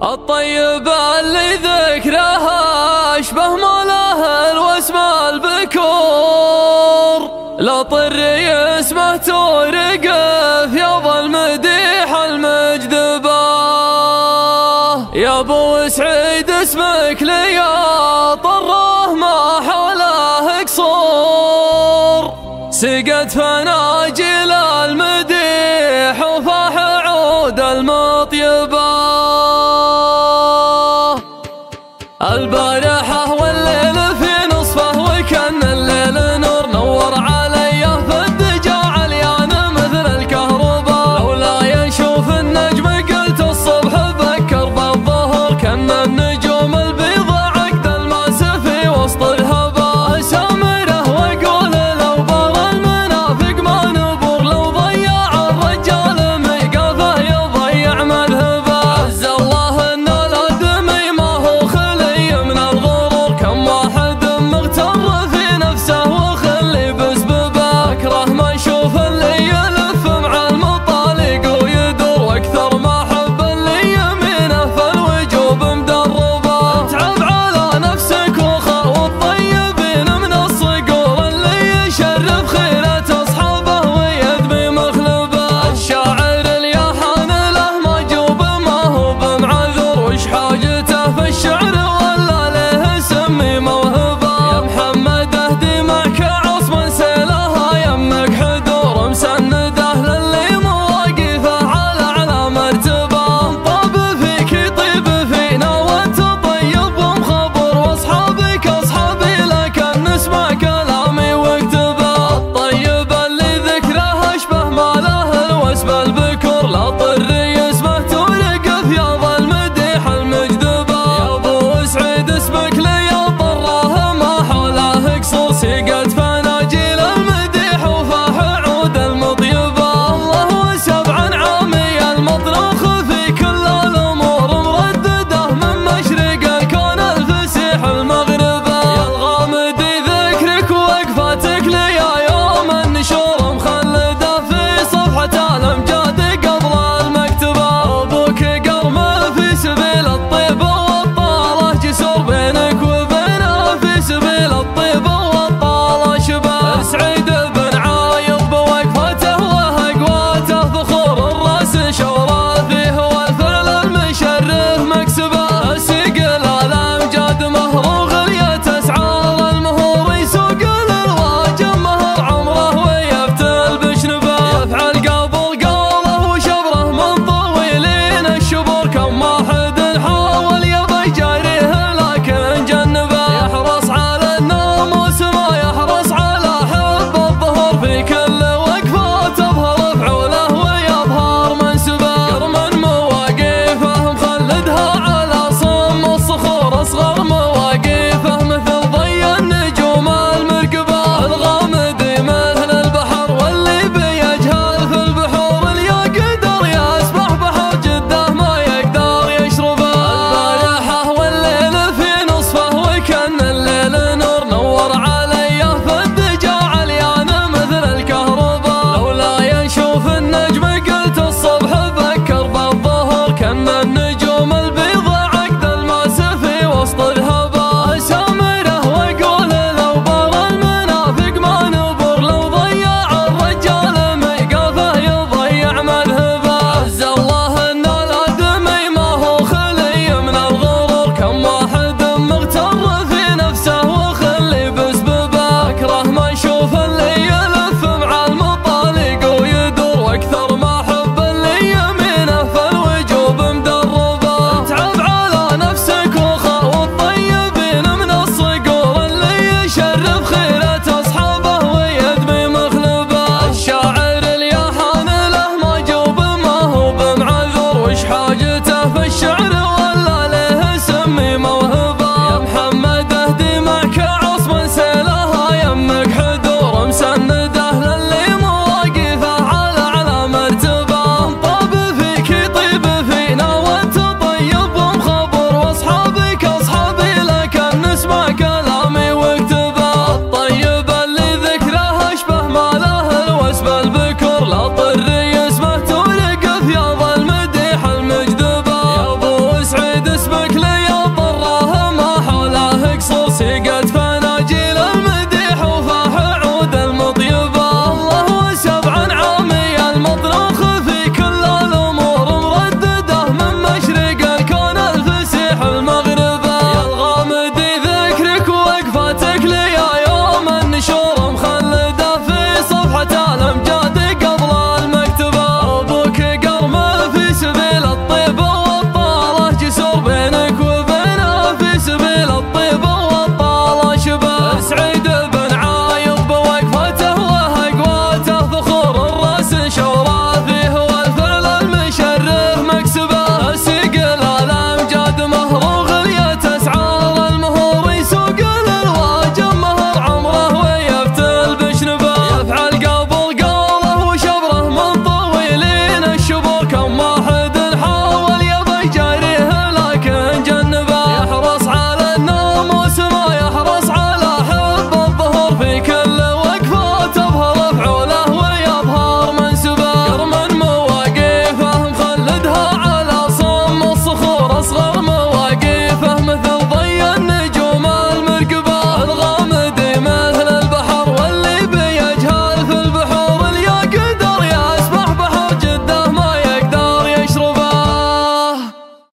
الطيب اللي ذكرها اشبه ماله الوسم البكور، لا طري اسمه تورقه في ابو المديح المجدبه. يا ابو سعيد اسمك لي طره ما حوله قصور، سقت فناجل المديح وفاح عود المطيبه. البارحة والليل في نصفه وكان الليل نور، نور علي في الدجى عليان مثل الكهرباء. لولا يشوف النجم قلت الصبح بكر بالظهر، كان النجوم البيض عقد الماس في وسط الهباء. اسامره واقول لو بار المنافق ما نبر، لو ضيع الرجال ميقافه يضيع مذهبه. عز الله ان الادمي ما هو خلي من الغرور، كم واحد مغتر في نفسه وخلي بسببه. اكره ما اشوف اللي يلف مع المطالق ويدور، واكثر ما احب اللي يمينه في الوجوب مدربه. اتعب على نفسك وخاو الطيبين من الصقور، اللي يشرف خيرة اصحابه ويدبي مخلبه. الشاعر اليحان له مجوب ما هو بمعذور، وش حاجته في الشعر ولا له سمي موهبه. يا محمد اهدي معك عصم سيلها يمك حدور، مسنده للي مواقفه على مرتبه. طاب فيك يطيب فينا وانت طيب ومخبر، واصحابك اصحابي لكن نسمع كلامي واكتبه. الطيب اللي ذكره اشبه ماله الوسم البكور، لا طري اسمه تورق في ياض المديح المجدبه. يا ابو سعيد اسمك لي طره ما حوله قصور، سقت فناجيل المديح وفاح عود المطيبه. الله وسبعا عامي المطرخ في كل الامور، مردده من مشرق الكون الفسيح المغربه. يا الغامدي ذكرك وقفاتك لي يوم النشور، مخلده في صفحه الامجاد قبل المكتبه. ابوك قرمه في سبيل الطيب والطاله جسور، بينك وبينه في سبيل الطيب والطاله شبه. سعيد بن عايض بوقفته واقواته، ذخور الراس شوره فيه والفعل المشرف مكسبه.